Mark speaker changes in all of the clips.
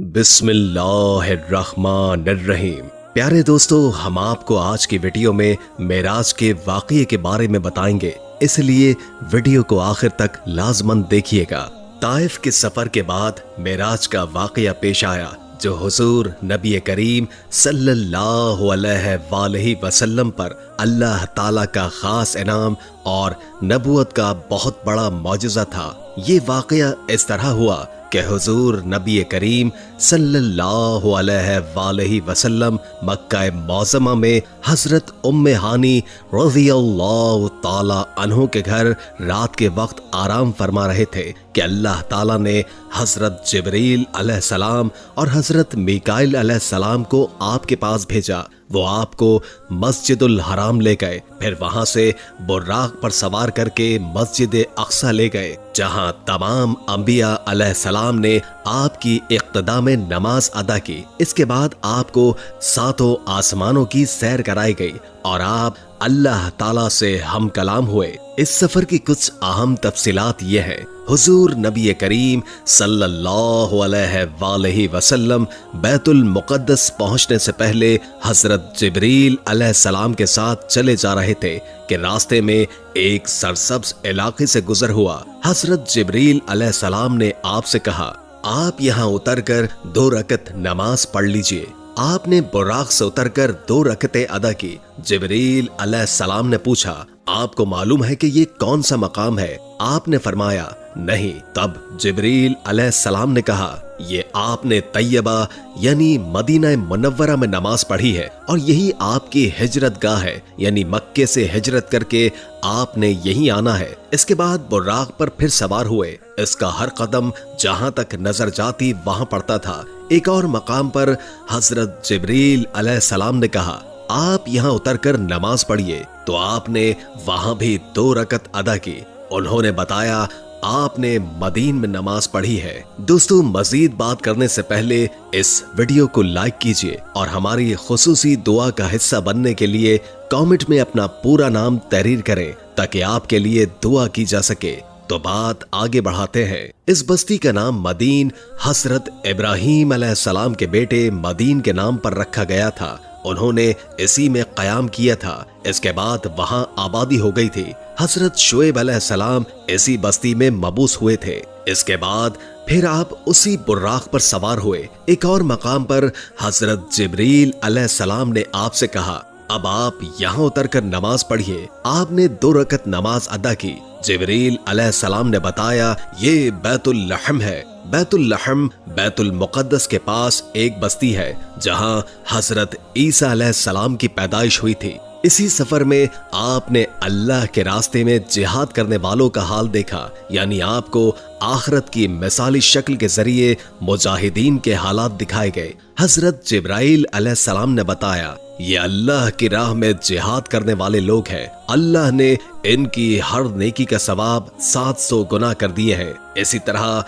Speaker 1: बिस्मिल्लाहिर्रहमानिर्रहीम। प्यारे दोस्तों, हम आपको आज की वीडियो में मेराज के वाक़ये के बारे में बताएंगे, इसलिए वीडियो को आखिर तक लाजमन देखिएगा। ताइफ के सफर के बाद मेराज का वाक़या पेश आया, जो हुजूर नबी करीम सल्लल्लाहु अलैहि वसल्लम पर अल्लाह ताला का खास इनाम और नबूवत का बहुत बड़ा मौजज़ा था। ये वाक़या इस तरह हुआ कि हुजूर नबी करीम सल्लल्लाहु अलैहि वसल्लम मक्का मौज़मा में हजरत उम्मे हानी रज़ियल्लाहु ताला अन्हु के घर रात के वक्त आराम फरमा रहे थे कि अल्लाह ताला ने हजरत जिब्रील अलैहिस्सलाम और हजरत मीकाईल अलैहिस्सलाम को आपके पास भेजा। वो आपको मस्जिदुल हराम ले गए, फिर वहां से बुर्राक पर सवार करके मस्जिद अक्सा ले गए, जहां तमाम अंबिया अलैहिस्सलाम ने आपकी इक्तदा में नमाज अदा की। इसके बाद आपको सातों आसमानों की सैर कराई गई और आप अल्लाह ताला से हम कलाम हुए। इस सफर की कुछ अहम तफसीलात ये हैं। हुजूर नबी करीम सल्लल्लाहु अलैहि वसल्लम बैतुल मुक़द्दस पहुंचने से पहले हजरत जिब्रील अलैहिस्सलाम के साथ चले जा रहे थे कि रास्ते में एक सरसब्ज इलाके से गुजर हुआ। हजरत जिब्रील अलैहिस्सलाम ने आपसे कहा, आप यहाँ उतरकर 2 रकत नमाज पढ़ लीजिए। आपने बुराक से उतरकर 2 रकतें अदा की। जिब्रील अलैहिस्सलाम ने पूछा, आपको मालूम है कि ये कौन सा मकाम है? आपने फरमाया, नहीं। तब जिब्रील अलैहिस्सलाम ने कहा, ये आपने तैयबा यानी मदीना मुनव्वरा में नमाज पढ़ी है और यही आपकी हिजरत गाह है, यानी मक्के से हिजरत करके आपने यहीं आना है। इसके बाद बुर्राक पर फिर सवार हुए। इसका हर कदम जहां तक नजर जाती वहां पड़ता था। एक और मकाम पर हजरत जिब्रील अलैहिस्सलाम ने कहा, आप यहाँ उतरकर नमाज पढ़िए। तो आपने वहां भी 2 रकत अदा की। उन्होंने बताया, आपने मदीन में नमाज पढ़ी है। दोस्तों, मजीद बात करने से पहले इस वीडियो को लाइक कीजिए और हमारी खुसूसी दुआ का हिस्सा बनने के लिए कमेंट में अपना पूरा नाम तहरीर करें, ताकि आपके लिए दुआ की जा सके। तो बात आगे बढ़ाते हैं। इस बस्ती का नाम मदीन हजरत इब्राहीम अलैहिस्सलाम के बेटे मदीन के नाम पर रखा गया था। उन्होंने इसी में कयाम किया था। इसके बाद वहां आबादी हो गई थी। हजरत शुएब अलैहिस्सलाम इसी बस्ती में मबूस हुए थे। इसके बाद फिर आप उसी बुर्राक पर सवार हुए। एक और मकाम पर हजरत जिब्रील अलैहिस्सलाम ने आपसे कहा, अब आप यहाँ उतरकर नमाज पढ़िए। आपने 2 रकत नमाज अदा की। जिब्रील अलैहिस्सलाम ने बताया, ये बैतुल लहम है। बैतुल लहम बैतुल मुक़द्दस के पास एक बस्ती है, जहां हजरत ईसा अलैहिस्सलाम की पैदाइश हुई थी। इसी सफर में आपने अल्लाह के रास्ते में जिहाद करने वालों का हाल देखा, यानी आपको आखिरत की मिसाली शक्ल के जरिए मुजाहिदीन के हालात दिखाए गए। हजरत जिब्राइल अलैहिस्सलाम ने बताया, ये अल्लाह की राह में जिहाद करने वाले लोग हैं। अल्लाह ने इनकी हर नेकी का सवाब 700 गुना कर दिए हैं। इसी तरह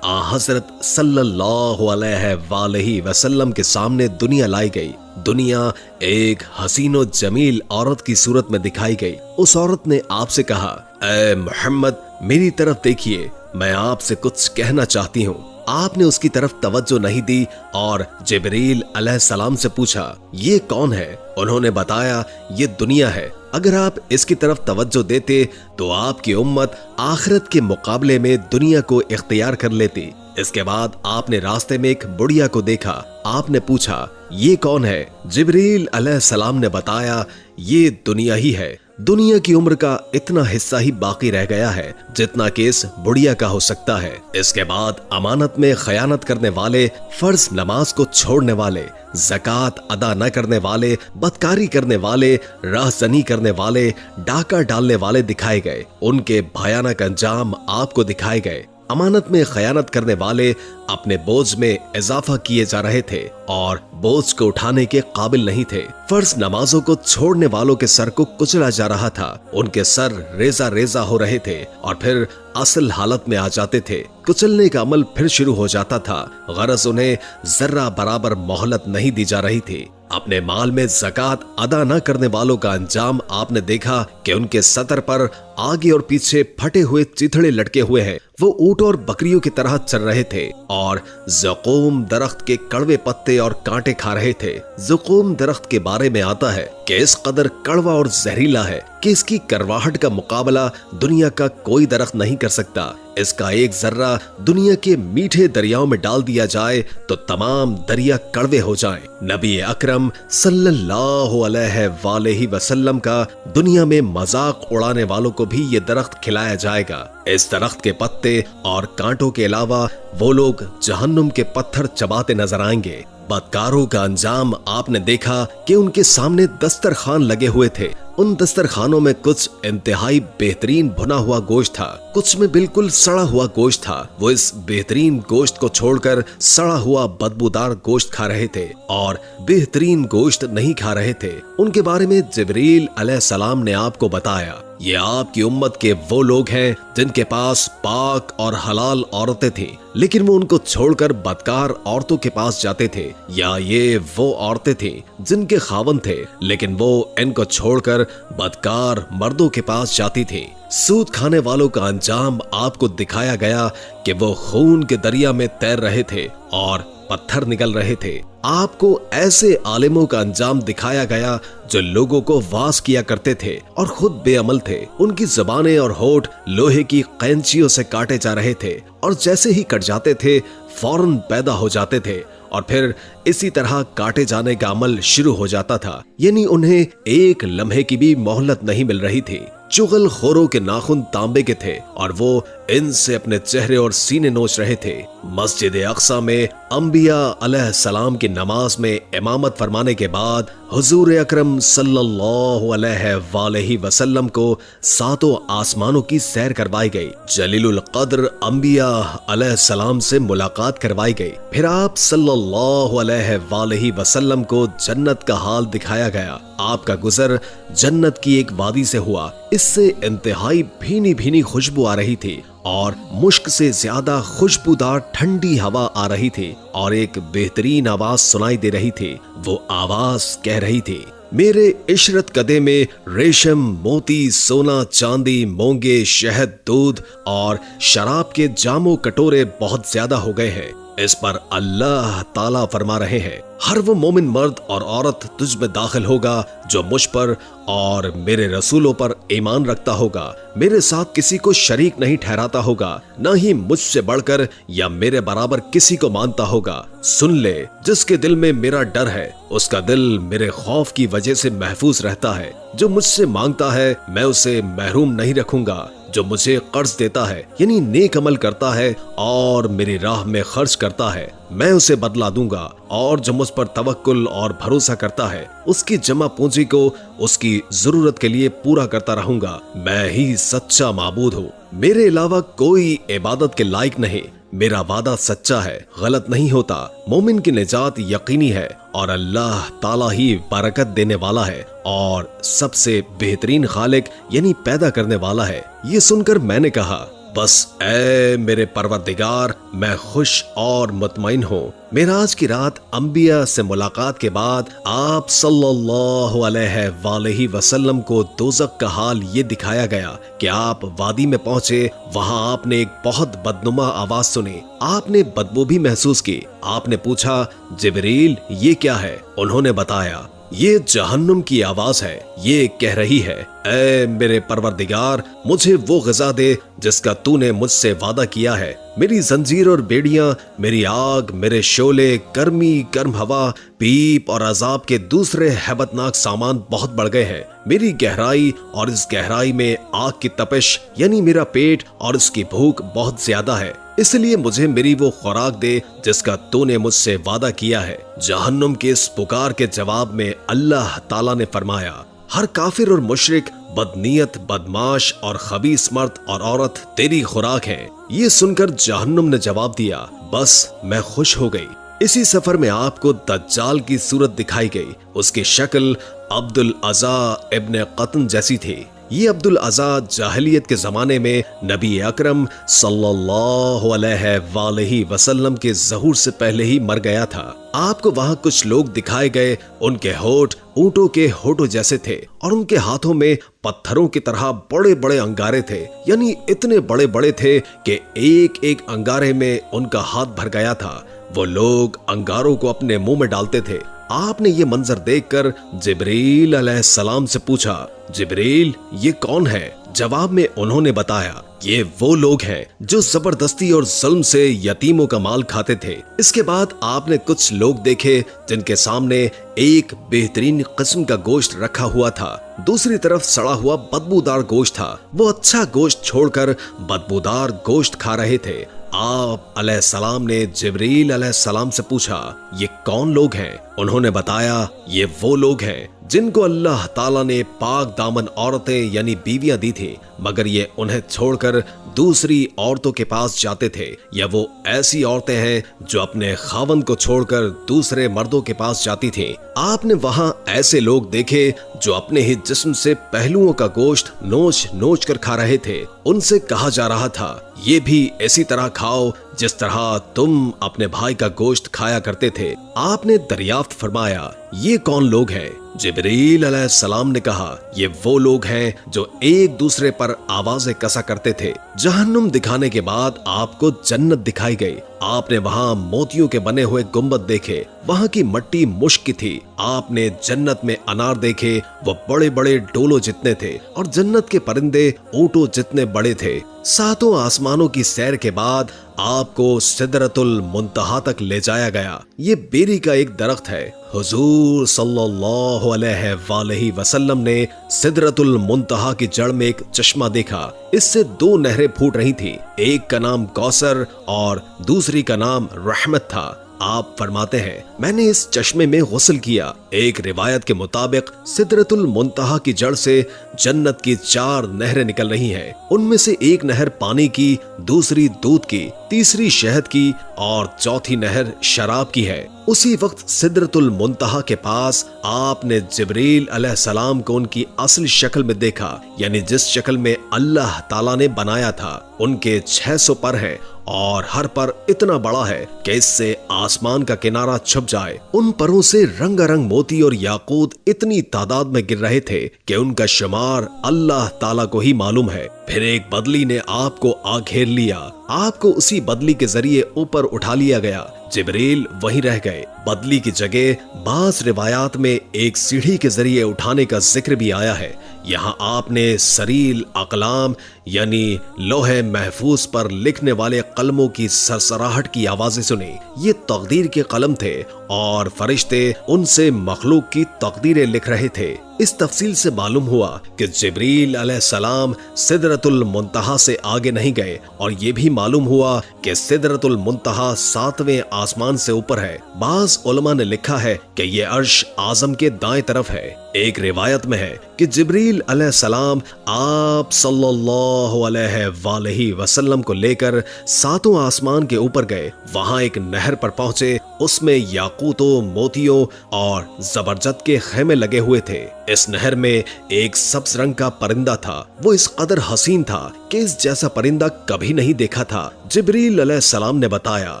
Speaker 1: हजरत सल्लल्लाहु अलैहि वसल्लम के सामने दुनिया लाई गई। दुनिया एक हसीनो जमील औरत की सूरत में दिखाई गई। उस औरत ने आपसे कहा, ऐ मोहम्मद, मेरी तरफ देखिए, मैं आपसे कुछ कहना चाहती हूँ। आपने उसकी तरफ तवज्जो नहीं दी और जिब्रील अलैहिस्सलाम से पूछा, ये कौन है? उन्होंने बताया, ये दुनिया है। अगर आप इसकी तरफ तवज्जो देते तो आपकी उम्मत आखिरत के मुकाबले में दुनिया को इख्तियार कर लेती। इसके बाद आपने रास्ते में एक बुढ़िया को देखा। आपने पूछा, ये कौन है? जिब्रील अलैहिस्सलाम ने बताया, ये दुनिया ही है। दुनिया की उम्र का इतना हिस्सा ही बाकी रह गया है जितना कि इस बुढ़िया का हो सकता है। इसके बाद अमानत में खयानत करने वाले, फर्ज नमाज को छोड़ने वाले, ज़कात अदा न करने वाले, बदकारी करने वाले, राहज़नी करने वाले, डाका डालने वाले दिखाए गए। उनके भयानक अंजाम आपको दिखाए गए। अमानत में खयानत करने वाले अपने बोझ में इजाफा किए जा रहे थे और बोझ को उठाने के काबिल नहीं थे। फर्ज नमाजों को छोड़ने वालों के सर को कुचला जा रहा था। उनके सर रेजा रेजा हो रहे थे और फिर असल हालत में आ जाते थे। कुचलने का अमल फिर शुरू हो जाता था। गरज उन्हें जर्रा बराबर मोहलत नहीं दी जा रही थी। अपने माल में ज़कात अदा न करने वालों का अंजाम आपने देखा कि उनके सतर पर आगे और पीछे फटे हुए चिथड़े लटके हुए हैं। वो ऊंट और बकरियों की तरह चल रहे थे और ज़क़ूम दरख्त के कड़वे पत्ते और कांटे खा रहे थे। ज़क़ूम दरख्त के बारे में आता है कि इस कदर कड़वा और जहरीला है कि इसकी करवाहट का मुकाबला दुनिया का कोई दरख्त नहीं कर सकता। इसका एक जर्रा दुनिया के मीठे दरियाओं में डाल दिया जाए तो तमाम दरिया कड़वे हो जाएं। नबी अकरम सल्लल्लाहु अलैहि वसल्लम का दुनिया में मजाक उड़ाने वालों को भी ये दरख्त खिलाया जाएगा। इस दरख्त के पत्ते और कांटों के अलावा वो लोग जहन्नुम के पत्थर चबाते नजर आएंगे। बदकारों का अंजाम आपने देखा कि उनके सामने दस्तरखान लगे हुए थे। उन दस्तरखानों में कुछ इंतहाई बेहतरीन भुना हुआ गोश्त था, कुछ में बिल्कुल सड़ा हुआ गोश्त था। वो इस बेहतरीन गोश्त को छोड़कर सड़ा हुआ बदबूदार गोश्त खा रहे थे और बेहतरीन गोश्त नहीं खा रहे थे। उनके बारे में जिब्रील अलैहिस्सलाम ने आपको बताया, ये आपकी उम्मत के वो लोग हैं जिनके पास पाक और हलाल औरतें थी, लेकिन वो उनको छोड़कर बदकार औरतों के पास जाते थे, या ये वो औरतें थी जिनके खावन थे लेकिन वो इनको छोड़कर बदकार मर्दों के पास जाती थी। सूद खाने वालों का अंजाम आपको दिखाया गया कि वो खून के दरिया में तैर रहे थे और पत्थर निकल रहे थे। आपको ऐसे आलिमों का अंजाम दिखाया गया जो लोगों को वास किया करते थे और खुद बेअमल थे। उनकी ज़बानें और होठ लोहे की कैंचियों से काटे जा रहे थे और जैसे ही कट जाते थे फौरन पैदा हो जाते थे और फिर इसी तरह काटे जाने का अमल शुरू हो जाता था, यानी उन्हें एक लम्हे की भी मोहलत नहीं मिल रही थी। चुगल खोरों के नाखून तांबे के थे और वो इनसे अपने चेहरे और सीने नोच रहे थे। मस्जिद अक्सा में अंबिया अलैहिस्सलाम की नमाज में इमामत फरमाने के बाद हुजूर अकरम सल्लल्लाहु अलैहि वसल्लम को सातों आसमानों की सैर करवाई गई। जलीलुल कद्र अंबिया अलैहिस्सलाम से मुलाकात करवाई गई। फिर आप सल्लल्लाहु अलैहि वसल्लम को जन्नत का हाल दिखाया गया। आपका गुजर जन्नत की एक वादी से हुआ। इससे इंतहाई भीनी भीनी खुशबू आ रही थी और मुश्क से ज्यादा खुशबूदार ठंडी हवा आ रही थी और एक बेहतरीन आवाज सुनाई दे रही थी। वो आवाज कह रही थी, मेरे इशरत कदे में रेशम, मोती, सोना, चांदी, मोंगे, शहद, दूध और शराब के जामो कटोरे बहुत ज्यादा हो गए हैं। इस पर अल्लाह ताला फरमा रहे हैं, हर वो मोमिन मर्द और औरत तुझ में दाखिल होगा जो मुझ पर और मेरे रसूलों पर ईमान रखता होगा, मेरे साथ किसी को शरीक नहीं ठहराता होगा, न ही मुझसे बढ़कर या मेरे बराबर किसी को मानता होगा। सुन ले, जिसके दिल में मेरा डर है उसका दिल मेरे खौफ की वजह से महफूज रहता है। जो मुझसे मांगता है मैं उसे महरूम नहीं रखूंगा। जो मुझे कर्ज देता है यानी नेक अमल करता है और मेरी राह में खर्च करता है, मैं उसे बदला दूंगा। और जो मुझ पर तवक्कुल और भरोसा करता है उसकी जमा पूंजी को उसकी जरूरत के लिए पूरा करता रहूंगा। मैं ही सच्चा माबूद हूँ, मेरे अलावा कोई इबादत के लायक नहीं। मेरा वादा सच्चा है, गलत नहीं होता। मोमिन की निजात यकीनी है और अल्लाह ताला ही बरकत देने वाला है और सबसे बेहतरीन खालिक यानी पैदा करने वाला है। ये सुनकर मैंने कहा, बस ऐ मेरे परवरदिगार, मैं खुश और मुतमईन हूँ। मेराज की रात अंबिया से मुलाकात के बाद आप सल्लल्लाहु अलैहि वसल्लम को दोज़ख का हाल ये दिखाया गया कि आप वादी में पहुंचे। वहां आपने एक बहुत बदनुमा आवाज सुनी। आपने बदबू भी महसूस की। आपने पूछा, जिब्रील ये क्या है? उन्होंने बताया, ये जहन्नुम की आवाज है। ये कह रही है, ऐ मेरे परवरदिगार, मुझे वो ग़िज़ा दे जिसका तूने मुझसे वादा किया है। मेरी जंजीर और बेड़ियां, मेरी आग, मेरे शोले, गर्मी, गर्म हवा, पीप और अजाब के दूसरे हैबतनाक सामान बहुत बढ़ गए हैं। मेरी गहराई और इस गहराई में आग की तपिश यानी मेरा पेट और इसकी भूख बहुत ज्यादा है। इसलिए मुझे मेरी वो खुराक दे जिसका तूने मुझसे वादा किया है। जहन्नुम के इस पुकार के जवाब में अल्लाह ताला ने फरमाया, हर काफिर और मुशरिक, बदनीयत, बदमाश और खबीस मर्द और औरत तेरी खुराक है। ये सुनकर जहन्नुम ने जवाब दिया, बस मैं खुश हो गई। इसी सफर में आपको दज्जाल की सूरत दिखाई गई। उसकी शक्ल अब्दुल अज़ा इब्न क़तन जैसी थी। ये अब्दुल अज़ा जाहिलियत के जमाने में नबी अकरम सल्लल्लाहु अलैहि वसल्लम के ज़हूर से पहले ही मर गया था। आपको वहाँ कुछ लोग दिखाए गए, उनके होठ ऊंटों के होठों जैसे थे और उनके हाथों में पत्थरों की तरह बड़े बड़े अंगारे थे, यानी इतने बड़े बड़े थे कि एक एक अंगारे में उनका हाथ भर गया था। वो लोग अंगारों को अपने मुंह में डालते थे। आपने ये मंजर देखकर जिब्रील अलैहिस्सलाम से पूछा, जिब्रील ये कौन है? जवाब में उन्होंने बताया, ये वो लोग हैं जो जबरदस्ती और जुल्म से यतीमों का माल खाते थे। इसके बाद आपने कुछ लोग देखे जिनके सामने एक बेहतरीन किस्म का गोश्त रखा हुआ था, दूसरी तरफ सड़ा हुआ बदबूदार गोश्त था। वो अच्छा गोश्त छोड़कर बदबूदार गोश्त खा रहे थे। आप अलैहिस्सलाम ने जिब्रील अलैहिस्सलाम से पूछा, ये कौन लोग हैं? उन्होंने बताया, ये वो लोग हैं जिनको अल्लाह ताला ने पाक दामन औरतें यानी बीवियां दी थी, मगर ये उन्हें छोड़कर दूसरी औरतों के पास जाते थे, या वो ऐसी औरतें हैं जो अपने खावंद को छोड़कर दूसरे मर्दों के पास जाती थी। आपने वहां ऐसे लोग देखे जो अपने ही जिस्म से पहलुओं का गोश्त नोच नोच कर खा रहे थे। उनसे कहा जा रहा था, ये भी इसी तरह खाओ जिस तरह तुम अपने भाई का गोश्त खाया करते थे। आपने दरियाफ्त फरमाया, ये कौन लोग हैं? जिब्रील अलैहिस्सलाम ने कहा, ये वो लोग हैं जो एक दूसरे पर आवाजें कसा करते थे। जहन्नुम दिखाने के बाद आपको जन्नत दिखाई गई। आपने वहाँ मोतियों के बने हुए गुंबद देखे, वहाँ की मिट्टी मुश्क की थी। आपने जन्नत में अनार देखे, वो बड़े बड़े डोलों जितने थे और जन्नत के परिंदे ऊंटों जितने बड़े थे। सातों आसमानों की सैर के बाद आपको सिदरतुल मुंतहा तक ले जाया गया। ये बेरी का एक दरख्त है। हुजूर सल्लल्लाहु अलैहि वसल्लम ने सिदरतुल मुंतहा की जड़ में एक चश्मा देखा। इससे दो नहरें फूट रही थी, एक का नाम कौसर और दूसरी का नाम रहमत था। आप फरमाते हैं, मैंने इस चश्मे में गुस्ल किया। एक रिवायत के मुताबिक सिदरतुल मुंतहा की जड़ से जन्नत की 4 नहरें निकल रही हैं। उनमें से एक नहर पानी की, दूसरी दूध की, तीसरी शहद की और चौथी नहर शराब की है। उसी वक्त सिदरतुल मुंतहा के पास आपने जिब्रील अलैहिस्सलाम को उनकी असली शक्ल में देखा, यानी जिस शक्ल में अल्लाह ताला ने बनाया था। उनके 600 पर हैं और हर पर इतना बड़ा है कि इससे आसमान का किनारा छुप जाए। उन परों से रंगारंग मोती और याकूत इतनी तादाद में गिर रहे थे कि उनका शुमार अल्लाह ताला को ही मालूम है। फिर एक बदली ने आपको आ घेर लिया। आपको उसी बदली के जरिए ऊपर उठा लिया गया। जिब्रील वहीं रह गए। बदली की जगह बाज़ रिवायात में एक सीढ़ी के जरिए उठाने का जिक्र भी आया है। यहाँ आपने सरील अकलाम यानी लोहे महफूज पर लिखने वाले कलमों की सरसराहट की आवाजें सुनी। ये तकदीर के कलम थे और फरिश्ते उनसे मखलूक की तकदीरें लिख रहे थे। इस तफसील से मालूम हुआ कि जिब्रील अलैहिस्सलाम सिदरतुल मुंतहा से आगे नहीं गए, और ये भी मालूम हुआ कि सिदरतुल मुंतहा 7वें आसमान से ऊपर है। बाज़ उलमा ने लिखा है कि ये अर्श आजम के दाएं तरफ है। एक रिवायत में है कि जिब्रील अलैहिस्सलाम आप सल्लल्लाहु अलैहि वसल्लम को लेकर 7वें आसमान के ऊपर गए। वहां एक नहर पर पहुंचे, उसमें याकूतों, मोतियों और जबरजद के खेमे लगे हुए थे। इस नहर में एक सब्ज रंग का परिंदा था। वो इस कदर हसीन था कि इस जैसा परिंदा कभी नहीं देखा था। जिब्रील अलैहिस्सलाम ने बताया,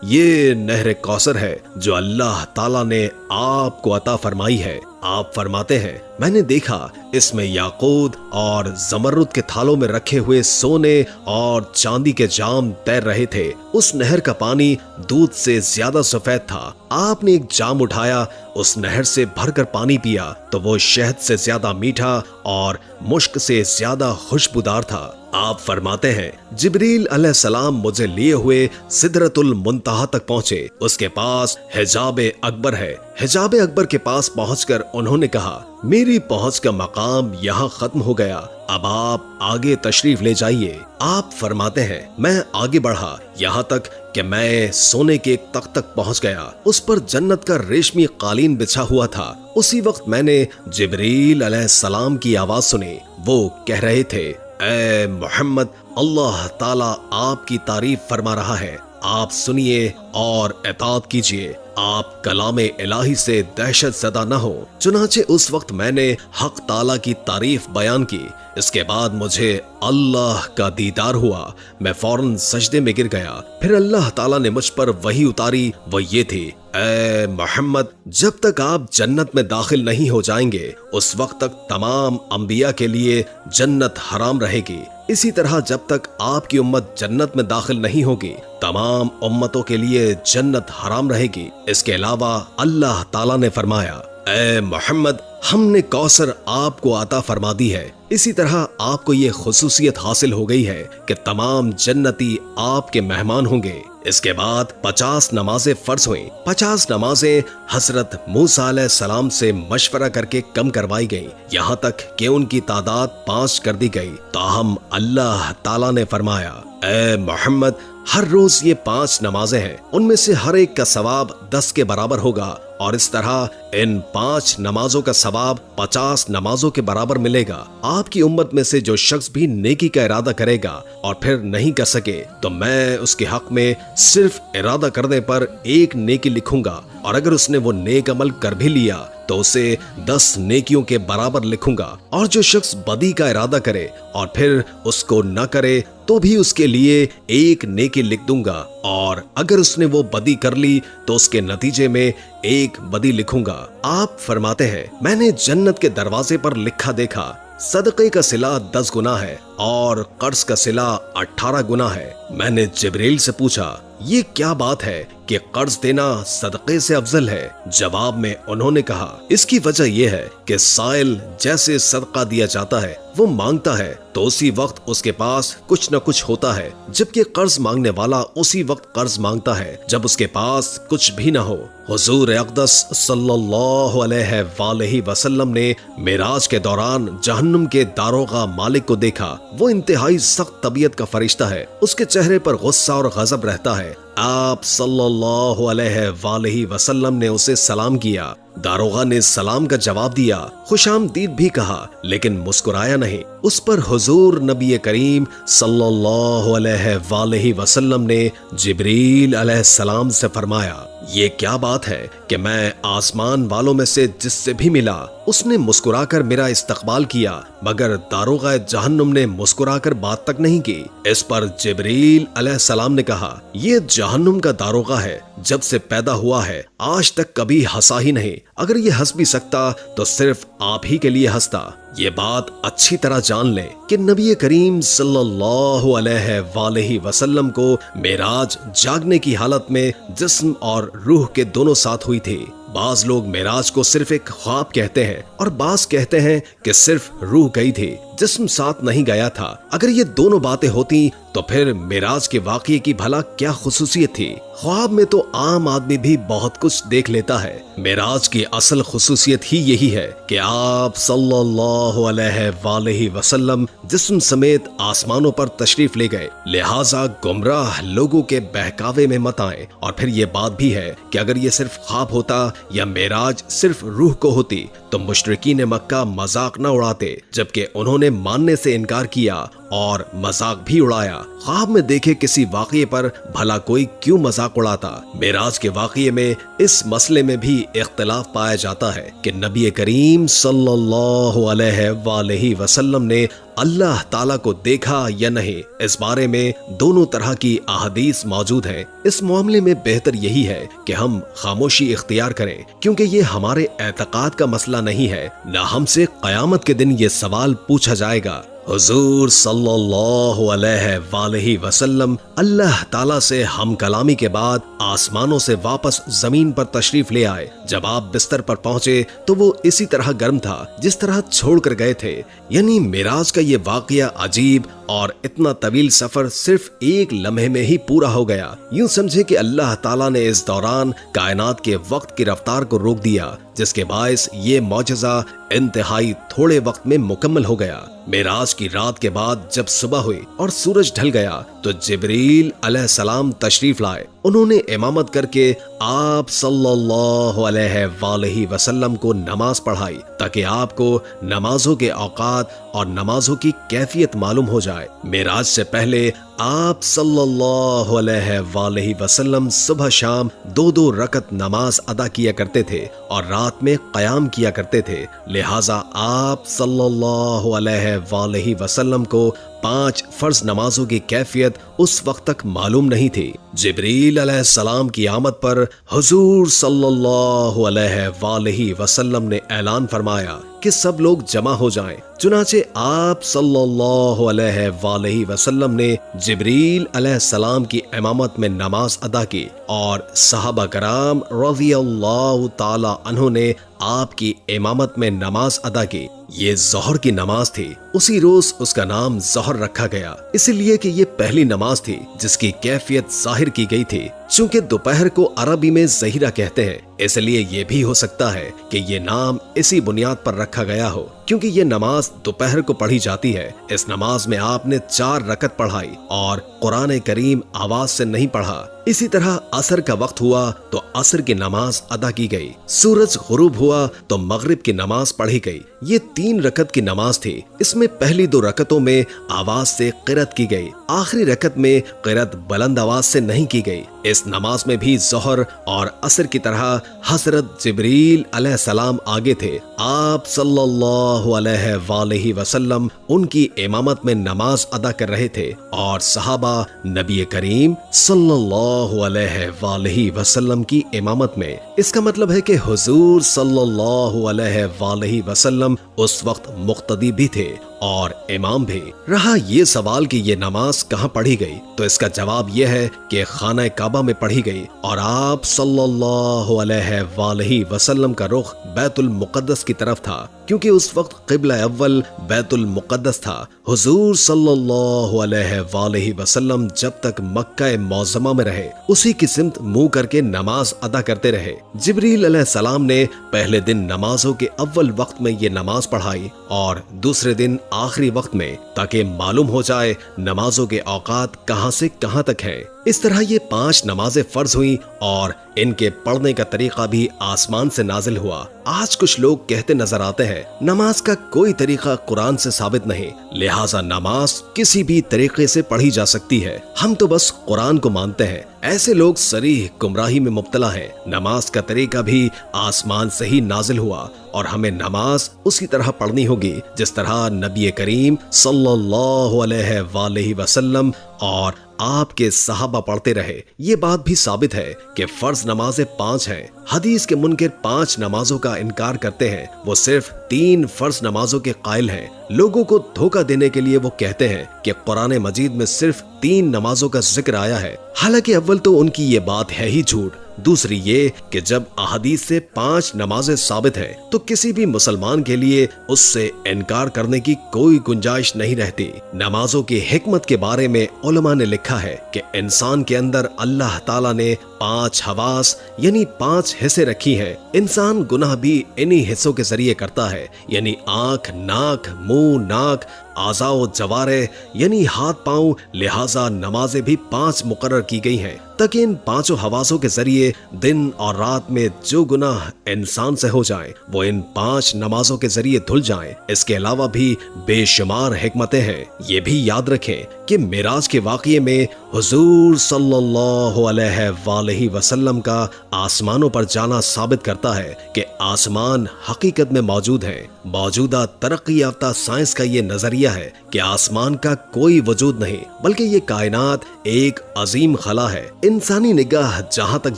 Speaker 1: ये नहर कौसर है जो अल्लाह ताला ने आपको अता फरमाई है। आप फरमाते हैं, मैंने देखा इसमें याकूत और जमरुद के थालों में रखे हुए सोने और चांदी के जाम तैर रहे थे। उस नहर का पानी दूध से ज्यादा सफेद था। आपने एक जाम उठाया, उस नहर से भरकर पानी पिया तो वो शहद से ज्यादा मीठा और मुश्क से ज्यादा खुशबूदार था। आप फरमाते हैं, जिब्रील अलैहिस्सलाम मुझे लिए हुए सिदरतुल मुंतहा तक पहुंचे। उसके पास हिजाब अकबर है। हिजाब अकबर के पास पहुंचकर उन्होंने कहा, मेरी पहुंच का मकाम यहाँ खत्म हो गया, अब आप आगे तशरीफ ले जाइए। आप फरमाते हैं, मैं आगे बढ़ा यहाँ तक कि मैं सोने के एक तख्त तक पहुंच गया। उस पर जन्नत का रेशमी कालीन बिछा हुआ था। उसी वक्त मैंने जिब्रील अलैहिस्सलाम की आवाज सुनी। वो कह रहे थे, ऐ मोहम्मद, अल्लाह ताला आपकी तारीफ फरमा रहा है, आप सुनिए और इताअत कीजिए। आप कलाम इलाही से दहशत ज़दा न हो। चुनाचे उस वक्त मैंने हक ताला की तारीफ बयान की। इसके बाद मुझे अल्लाह का दीदार हुआ। मैं फौरन सजदे में गिर गया। फिर अल्लाह ताला ने मुझ पर वही उतारी, वो ये थी, ऐ मोहम्मद, जब तक आप जन्नत में दाखिल नहीं हो जाएंगे उस वक्त तक तमाम अंबिया के लिए जन्नत हराम रहेगी। इसी तरह जब तक आपकी उम्मत जन्नत में दाखिल नहीं होगी तमाम उम्मतों के लिए जन्नत हराम रहेगी। इसके अलावा अल्लाह ताला ने फरमाया, ऐ मोहम्मद, हमने कौसर आपको अता फरमा दी है। इसी तरह आपको ये खुसूसियत हासिल हो गई है कि तमाम जन्नती आपके मेहमान होंगे। इसके बाद 50 नमाजें फर्ज हुई। 50 नमाजें हजरत मूसा अलैहिस्सलाम से मशवरा करके कम करवाई गई, यहाँ तक कि उनकी तादाद 5 कर दी गई। ताहम अल्लाह ताला ने फरमाया, ऐ मोहम्मद, हर रोज ये 5 नमाजें हैं, उनमें से हर एक का सवाब 10 के बराबर होगा और इस तरह इन 5 नमाजों का सवाब 50 नमाजों के बराबर मिलेगा। आपकी उम्मत में से जो शख्स भी नेकी का इरादा करेगा और फिर नहीं कर सके तो मैं उसके हक में सिर्फ इरादा करने पर 1 नेकी लिखूंगा और अगर उसने वो नेक अमल कर भी लिया तो उसे 10 नेकियों के बराबर लिखूंगा। और जो शख्स बदी का इरादा करे और फिर उसको न करे तो भी उसके लिए 1 नेकी लिख दूंगा और अगर उसने वो बदी कर ली तो उसके नतीजे में 1 बदी लिखूंगा। आप फरमाते हैं, मैंने जन्नत के दरवाजे पर लिखा देखा, सदक़े का सिला 10 गुना है और कर्ज का सिला 18 गुना है। मैंने जिब्रील से पूछा, ये क्या बात है कि कर्ज देना सदक़े से अफजल है? जवाब में उन्होंने कहा, इसकी वजह यह है कि साइल जैसे सदका दिया जाता है वो मांगता है तो उसी वक्त उसके पास कुछ न कुछ होता है, जबकि कर्ज मांगने वाला उसी वक्त कर्ज मांगता है जब उसके पास कुछ भी न हो। हुजूर अक़दस सल्लल्लाहु अलैहि वसल्लम ने मेराज के दौरान जहन्नुम के दारोगा मालिक को देखा। वो इंतहाई सख्त तबीयत का फरिश्ता है, उसके चेहरे पर गुस्सा और गजब रहता है। आप सल्लल्लाहु अलैहि वसल्लम ने उसे सलाम किया। दारोगा ने सलाम का जवाब दिया, खुशामदीद भी कहा, लेकिन मुस्कुराया नहीं। उस पर हुजूर नबी करीम सल्लल्लाहु अलैहि वसल्लम ने जिब्रील अलैहिस्सलाम से फरमाया, ये क्या बात है कि मैं आसमान वालों में से जिससे भी मिला उसने मुस्कुराकर मेरा इस्तकबाल किया, मगर दारोगा जहन्नुम ने मुस्कुराकर बात तक नहीं की। इस पर जिब्रील अलैहिस्सलाम ने कहा, ये जहन्नुम का दारोगा है, जब से पैदा हुआ है आज तक कभी हंसा ही नहीं। अगर ये हंस भी सकता तो सिर्फ आप ही के लिए हंसता। ये बात अच्छी तरह जान लें कि नबी करीम सल्लल्लाहु अलैहि वसल्लम को मेराज जागने की हालत में जिस्म और रूह के दोनों साथ हुई थी। बाज लोग मेराज को सिर्फ एक ख्वाब कहते हैं और बाज कहते हैं कि सिर्फ रूह गई थी, जिस्म साथ नहीं गया था। अगर ये दोनों बातें होती तो फिर मेराज के वाक़ये की भला क्या खुसूसियत थी? ख्वाब में तो आम आदमी भी बहुत कुछ देख लेता है। मेराज की असल खुसूसियत ही यही है कि आप सल्लल्लाहु अलैहि वसल्लम जिस्म समेत आसमानों पर तशरीफ ले गए, लिहाजा गुमराह लोगों के बहकावे में मत आए। और फिर ये बात भी है कि अगर ये सिर्फ ख्वाब होता या मेराज सिर्फ रूह को होती तो मुशरिकीन मक्का मजाक न उड़ाते, जबकि उन्होंने मानने से इनकार किया और मजाक भी उड़ाया। ख्वाब में देखे किसी वाक़ये पर भला कोई क्यों मजाक उड़ाता? मेराज के वाक़ये में इस मसले में भी इख्तिलाफ पाया जाता है कि नबी करीम सल्लल्लाहु अलैहि वसल्लम ने अल्लाह ताला को देखा या नहीं। इस बारे में दोनों तरह की अहादीस मौजूद हैं। इस मामले में बेहतर यही है कि हम खामोशी इख्तियार करें, क्योंकि ये हमारे एतकाद का मसला नहीं है, न हमसे क़यामत के दिन ये सवाल पूछा जाएगा। हुजूर सल्लल्लाहु अलैहि वसल्लम अल्लाह ताला से हम कलामी के बाद आसमानों से वापस जमीन पर तशरीफ ले आए। जब आप बिस्तर पर पहुंचे तो वो इसी तरह गर्म था जिस तरह छोड़कर गए थे। यानी मेराज का ये वाक़या अजीब और इतना तवील सफर सिर्फ एक लम्हे में ही पूरा हो गया। यूं समझे कि अल्लाह ताला ने इस दौरान कायनात के वक्त की रफ्तार को रोक दिया, जिसके बायस ये मौजज़ा इंतहाई थोड़े वक्त में मुकम्मल हो गया। मेराज की रात के बाद जब सुबह हुई और सूरज ढल गया तो तो जिब्रील अलैहिस्सलाम तशरीफ लाए। उन्होंने इमामत करके आप सल्लल्लाहु अलैहि वसल्लम को नमाज पढ़ाई ताकि आपको नमाजों के औकात और नमाजों की कैफियत मालूम हो जाए। मेराज से पहले आप सल्लल्लाहु अलैहि वसल्लम सुबह शाम 2-2 रकत नमाज अदा किया करते थे और रात में क़याम किया करते थे। लिहाजा आप सल्लल्लाहु अलैहि वसल्लम को 5 फर्ज नमाजों की कैफियत उस वक्त तक मालूम नहीं थी। जिब्रील अलैहिस्सलाम की आमद पर हुजूर सल्लल्लाहु अलैहि वसल्लम ने ऐलान फरमाया कि सब लोग जमा हो जाएं। चुनाचे आप सल्लल्लाहु अलैहि वसल्लम ने जिब्रील अलैहिस्सलाम की इमामत में नमाज अदा की और सहाबा कराम रज़ियल्लाहु ताला अन्हु ने आपकी इमामत में नमाज अदा की। ये ज़ोहर की नमाज थी। उसी रोज उसका नाम ज़ोहर रखा गया, इसलिए कि ये पहली नमाज थी जिसकी कैफियत जाहिर की गई थी। चूंकि दोपहर को अरबी में ज़हीरा कहते हैं, इसलिए ये भी हो सकता है कि ये नाम इसी बुनियाद पर रखा गया हो, क्योंकि ये नमाज दोपहर को पढ़ी जाती है। इस नमाज में आपने 4 रकत पढ़ाई और कुरान करीम आवाज से नहीं पढ़ा। इसी तरह असर का वक्त हुआ तो असर की नमाज अदा की गई। सूरज गुरूब हुआ तो मगरिब की नमाज पढ़ी गई। ये 3 रकत की नमाज थी। इसमें पहली 2 रकतों में आवाज से क़िरात की गई, आखिरी रकत में क़िरात बुलंद आवाज से नहीं की गई। इस नमाज में भी ज़ोहर और असर की तरह हजरत जिब्रील अलैहिस्सलाम आगे थे। आप सल्लल्लाहु अलैहि वसल्लम उनकी इमामत में नमाज अदा कर रहे थे और सहाबा नबी करीम सल्लल्लाहु अलैहि वसल्लम की इमामत में। इसका मतलब है कि हुजूर सल्लल्लाहु अलैहि वसल्लम उस वक्त मुक्तदी भी थे और इमाम भी। रहा ये सवाल कि ये नमाज कहाँ पढ़ी गई, तो इसका जवाब यह है कि खाना काबा में पढ़ी गई और आप सल्लल्लाहु अलैहि वसल्लम का रुख बैतुल मुक़द्दस की तरफ था, क्योंकि उस वक्त क़िबला अव्वल बैतुल मुक़द्दस था। हुजूर सल्लल्लाहु अलैहि वसल्लम जब तक मक्का मौज़मा में रहे उसी की सिमत मुंह करके नमाज अदा करते रहे। जिब्रील अलैहिस्सलाम ने पहले दिन नमाजों के अव्वल वक्त में ये नमाज पढ़ाई और दूसरे दिन आखिरी वक्त में, ताकि मालूम हो जाए नमाजों के औकात कहां से कहां तक हैं। इस तरह ये 5 नमाजें फर्ज हुई और इनके पढ़ने का तरीका भी आसमान से नाजिल हुआ। आज कुछ लोग कहते नजर आते हैं नमाज का कोई तरीका कुरान से साबित नहीं, लिहाजा नमाज किसी भी तरीके से पढ़ी जा सकती है, हम तो बस कुरान को मानते हैं। ऐसे लोग सरीह गुमराही में मुब्तला हैं। नमाज का तरीका भी आसमान से ही नाजिल हुआ और हमें नमाज उसी तरह पढ़नी होगी जिस तरह नबी करीम सल्लल्लाहु अलैहि वसल्लम और आपके सहाबा पढ़ते रहे। ये बात भी साबित है कि फर्ज नमाजें 5 हैं। हदीस के मुनकिर 5 नमाजों का इनकार करते हैं, वो सिर्फ 3 फर्ज नमाजों के कायल हैं। लोगों को धोखा देने के लिए वो कहते हैं कि कुरान मजीद में सिर्फ 3 नमाजों का जिक्र आया है, हालांकि अव्वल तो उनकी ये बात है ही झूठ। दूसरी ये कि जब अहादीस से 5 नमाजें साबित हैं, तो किसी भी मुसलमान के लिए उससे इनकार करने की कोई गुंजाइश नहीं रहती। नमाजों की हिकमत के बारे में उलमा ने लिखा है कि इंसान के अंदर अल्लाह ताला ने 5 हवास यानी 5 हिस्से रखी हैं। इंसान गुनाह भी इन्हीं हिस्सों के जरिए करता है, यानी आंख, नाक, मुंह, नाक, आज़ाओ जवारे यानी हाथ पांव। लिहाजा नमाजें भी 5 मुकर्रर की गई हैं ताकि इन 5 हवासों के जरिए दिन और रात में जो गुनाह इंसान से हो जाएं, वो इन 5 नमाजों के जरिए धुल जाएं। इसके अलावा भी बेशुमार हिकमतें हैं। ये भी याद रखें कि मेराज के वाक़ये में हुजूर सल्लल्लाहु अलैहि वसल्लम का आसमानों पर जाना साबित करता है कि आसमान हकीकत में मौजूद है। मौजूदा तरक्की याफ्ता साइंस का ये नजरिया है कि आसमान का कोई वजूद नहीं, बल्कि ये कायनात एक अजीम खला है। इंसानी निगाह जहां तक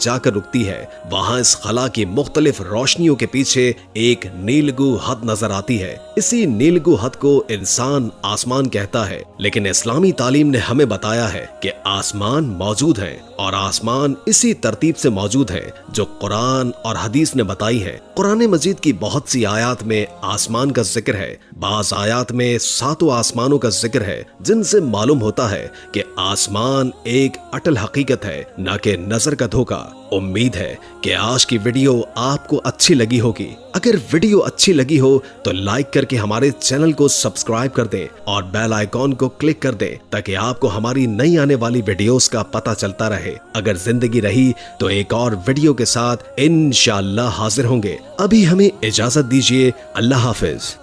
Speaker 1: जाकर रुकती है, वहां इस खला की मुख्तलिफ रोशनियों के पीछे एक नीलगू हद नजर आती है। इसी नीलगू हद को इंसान आसमान कहता है, लेकिन इस्लामी तालीम ने हमें बताया है कि आसमान मौजूद है और आसमान इसी तरतीब से मौजूद है जो कुरान और हदीस ने बताई है। कुरान मजीद की बहुत सी आयात में आसमान का जिक्र है, बाज़ आयात में 7 आसमानों का जिक्र है, जिनसे मालूम होता है कि आसमान एक अटल हकीकत है, न कि नजर का धोखा। उम्मीद है कि आज की वीडियो आपको अच्छी लगी होगी। अगर वीडियो अच्छी लगी हो तो लाइक करके हमारे चैनल को सब्सक्राइब कर दें और बेल आइकॉन को क्लिक कर दें ताकि आपको हमारी नई आने वाली वीडियोस का पता चलता रहे। अगर जिंदगी रही तो एक और वीडियो के साथ इंशाअल्लाह हाजिर होंगे। अभी हमें इजाजत दीजिए। अल्लाह हाफिज।